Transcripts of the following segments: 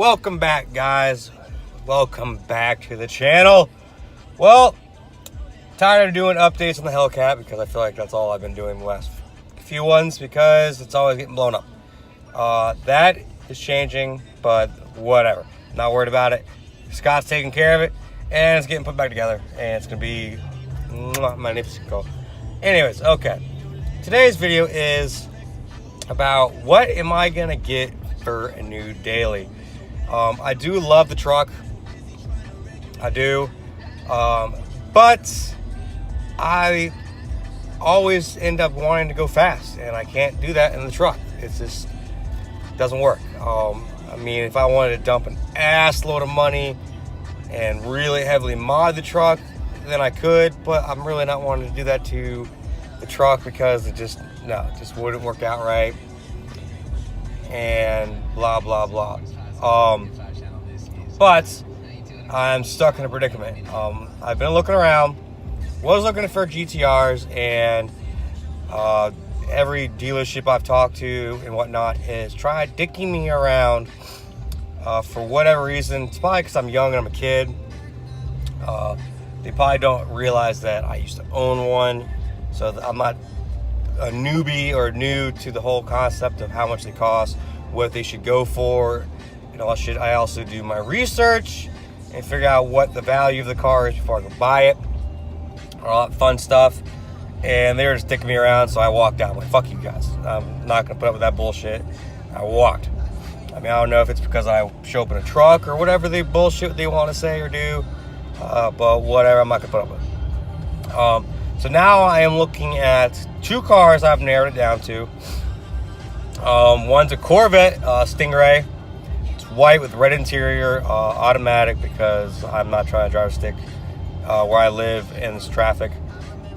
Welcome back, guys. Welcome back to the channel. Well, tired of doing updates on the Hellcat because I feel like that's all I've been doing the last few ones because it's always getting blown up. That is changing, but whatever. Not worried about it. Scott's taking care of it, and it's getting put back together, and it's gonna be magnificent. Anyways, okay. Today's video is about what am I gonna get for a new daily. I do love the truck. I do, but I always end up wanting to go fast, and I can't do that in the truck. It just doesn't work. I mean, if I wanted to dump an ass load of money and really heavily mod the truck, then I could, but I'm really not wanting to do that to the truck because it just wouldn't work out right, and blah blah blah. But I'm stuck in a predicament. I've been looking around, was looking for GTRs, and every dealership I've talked to and whatnot has tried dicking me around for whatever reason. It's probably because I'm young and I'm a kid. They probably don't realize that I used to own one, so I'm not a newbie or new to the whole concept of how much they cost, what they should go for, and all shit. I also do my research and figure out what the value of the car is before I go buy it. All that fun stuff. And they were just dicking me around, so I walked out. I'm like, fuck you guys. I'm not going to put up with that bullshit. I walked. I mean, I don't know if it's because I show up in a truck or whatever they bullshit they want to say or do. But whatever, I'm not going to put up with it. So now I am looking at two cars I've narrowed it down to. One's a Corvette Stingray. It's white with red interior, automatic, because I'm not trying to drive a stick where I live in this traffic.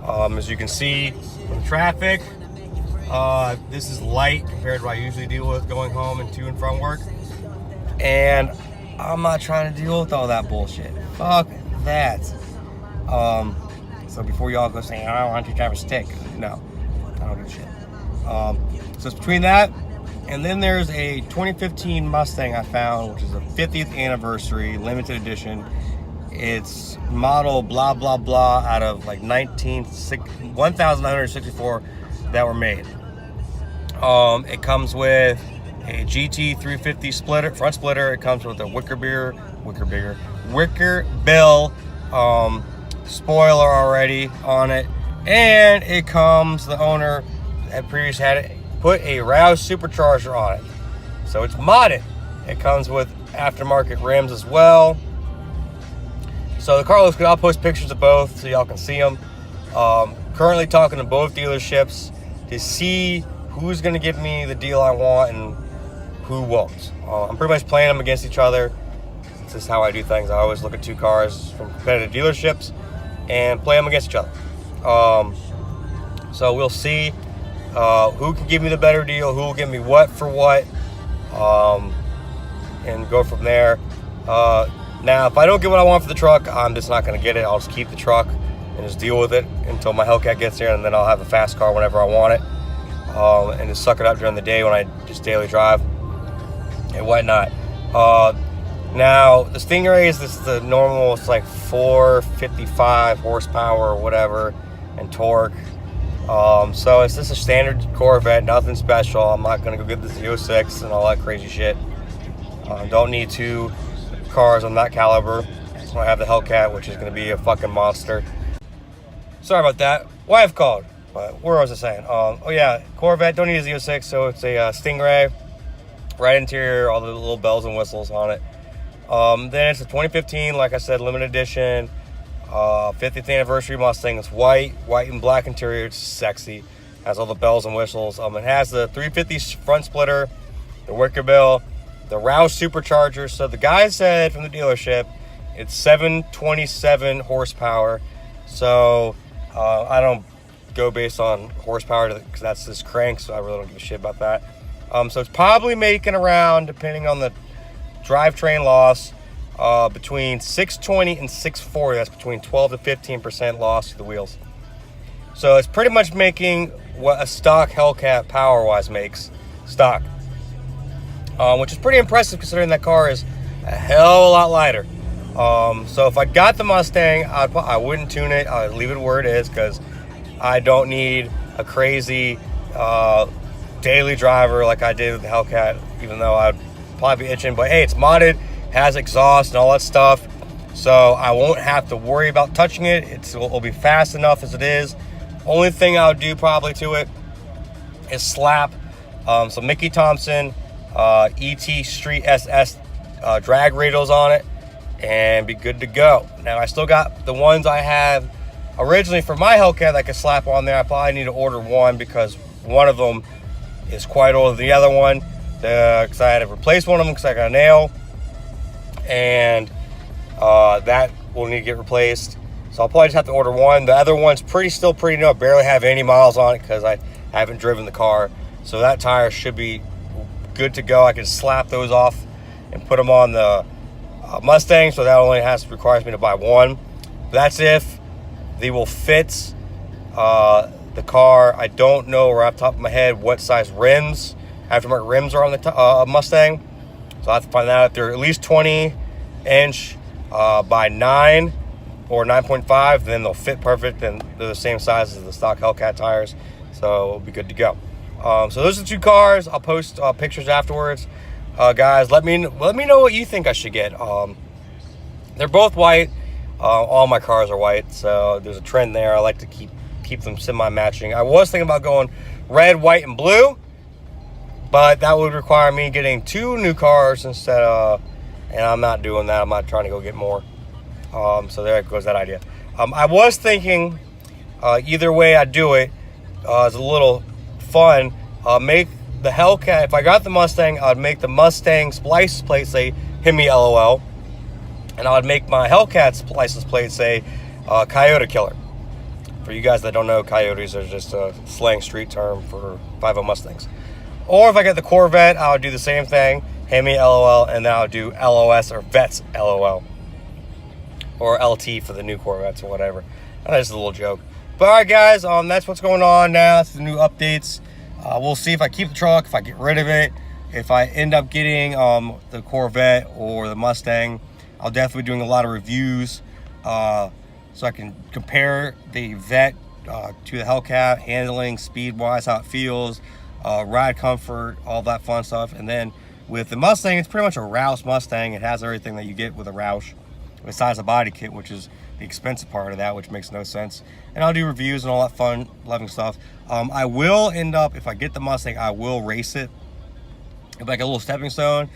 As you can see from the traffic, this is light compared to what I usually deal with going home and to and from work. And I'm not trying to deal with all that bullshit. Fuck that. So before y'all go saying, I don't want to drive a stick. No, I don't give a shit. So it's between that, and then there's a 2015 Mustang I found, which is a 50th anniversary limited edition. It's model blah blah blah out of like 1,964 that were made. It comes with a GT 350 splitter, front splitter. It comes with a wicker bill spoiler already on it, and it comes, the owner that previously had it put a Rouse supercharger on it, so it's modded. It comes with aftermarket rims as well. So the car looks good. I'll post pictures of both so y'all can see them. Currently talking to both dealerships to see who's going to give me the deal I want and who won't. I'm pretty much playing them against each other. This is how I do things. I always look at two cars from competitive dealerships and play them against each other. So we'll see who can give me the better deal, who will give me what for what, and go from there. Now, if I don't get what I want for the truck, I'm just not going to get it. I'll just keep the truck and just deal with it until my Hellcat gets here, and then I'll have a fast car whenever I want it, and just suck it up during the day when I just daily drive and whatnot. Now, the Stingray is the normal. It's like 455 horsepower or whatever, and torque. So it's just a standard Corvette, nothing special. I'm not going to go get the Z06 and all that crazy shit. Don't need two cars on that caliber. So I have the Hellcat, which is going to be a fucking monster. Sorry about that. Wife called. But where was I saying? Oh yeah, Corvette, don't need a Z06, so it's a Stingray. Right interior, all the little bells and whistles on it. Then it's a 2015, like I said, limited edition, 50th anniversary Mustang. It's white and black interior. It's sexy. Has all the bells and whistles. It has the 350 front splitter, the wicker bill, the Rouse supercharger. So the guy said from the dealership it's 727 horsepower. So I don't go based on horsepower because that's this crank, so I really don't give a shit about that. So it's probably making around, depending on the drivetrain loss, between 620 and 640. That's between 12 to 15% loss to the wheels. So it's pretty much making what a stock Hellcat power-wise makes stock. Which is pretty impressive considering that car is a hell of a lot lighter. So if I got the Mustang, I wouldn't tune it. I'd leave it where it is because I don't need a crazy daily driver like I did with the Hellcat, even though I'd probably be itching. But hey, it's modded, has exhaust and all that stuff, so I won't have to worry about touching it. It'll be fast enough as it is. Only thing I would do probably to it is slap some Mickey Thompson ET Street SS drag radials on it and be good to go. Now I still got the ones I have originally for my Hellcat that I could slap on there. I probably need to order one because one of them is quite older than the other one, because I had to replace one of them because I got a nail, and that will need to get replaced. So I'll probably just have to order one. The other one's still pretty new. I barely have any miles on it because I haven't driven the car. So that tire should be good to go. I can slap those off and put them on the Mustang. So that only requires me to buy one. That's if they will fit the car. I don't know right off the top of my head what size rims, aftermarket rims are on the Mustang. So I have to find that out. If they're at least 20-inch by 9 or 9.5, then they'll fit perfect, and they're the same size as the stock Hellcat tires, so it'll be good to go. So those are the two cars. I'll post pictures afterwards. Guys, let me know what you think I should get. They're both white. All my cars are white, so there's a trend there. I like to keep them semi-matching. I was thinking about going red, white, and blue, but that would require me getting 2 new cars instead of, and I'm not doing that. I'm not trying to go get more. So there goes that idea. I was thinking either way I do it, it's a little fun. Make the Hellcat, if I got the Mustang, I'd make the Mustang's license plate say, "Hit me LOL." And I would make my Hellcat's license plate say, "Coyote Killer." For you guys that don't know, coyotes are just a slang street term for 5.0 Mustangs. Or if I get the Corvette, I would do the same thing, "Hit me LOL," and then I would do LOS or Vets LOL. Or LT for the new Corvettes or whatever. That's a little joke. But alright guys, that's what's going on now. That's the new updates. We'll see if I keep the truck, if I get rid of it. If I end up getting the Corvette or the Mustang, I'll definitely be doing a lot of reviews so I can compare the Vet to the Hellcat, handling, speed-wise, how it feels, ride comfort, all that fun stuff. And then with the Mustang, it's pretty much a Roush Mustang. It has everything that you get with a Roush, besides the body kit, which is the expensive part of that, which makes no sense. And I'll do reviews and all that fun, loving stuff. I will end up, if I get the Mustang, I will race it. It's like a little stepping stone.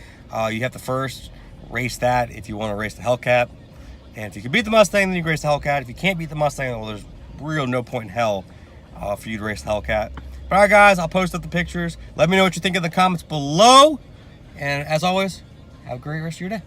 You have to first race that if you want to race the Hellcat. And if you can beat the Mustang, then you can race the Hellcat. If you can't beat the Mustang, well, there's real no point in hell for you to race the Hellcat. But all right, guys, I'll post up the pictures. Let me know what you think in the comments below. And as always, have a great rest of your day.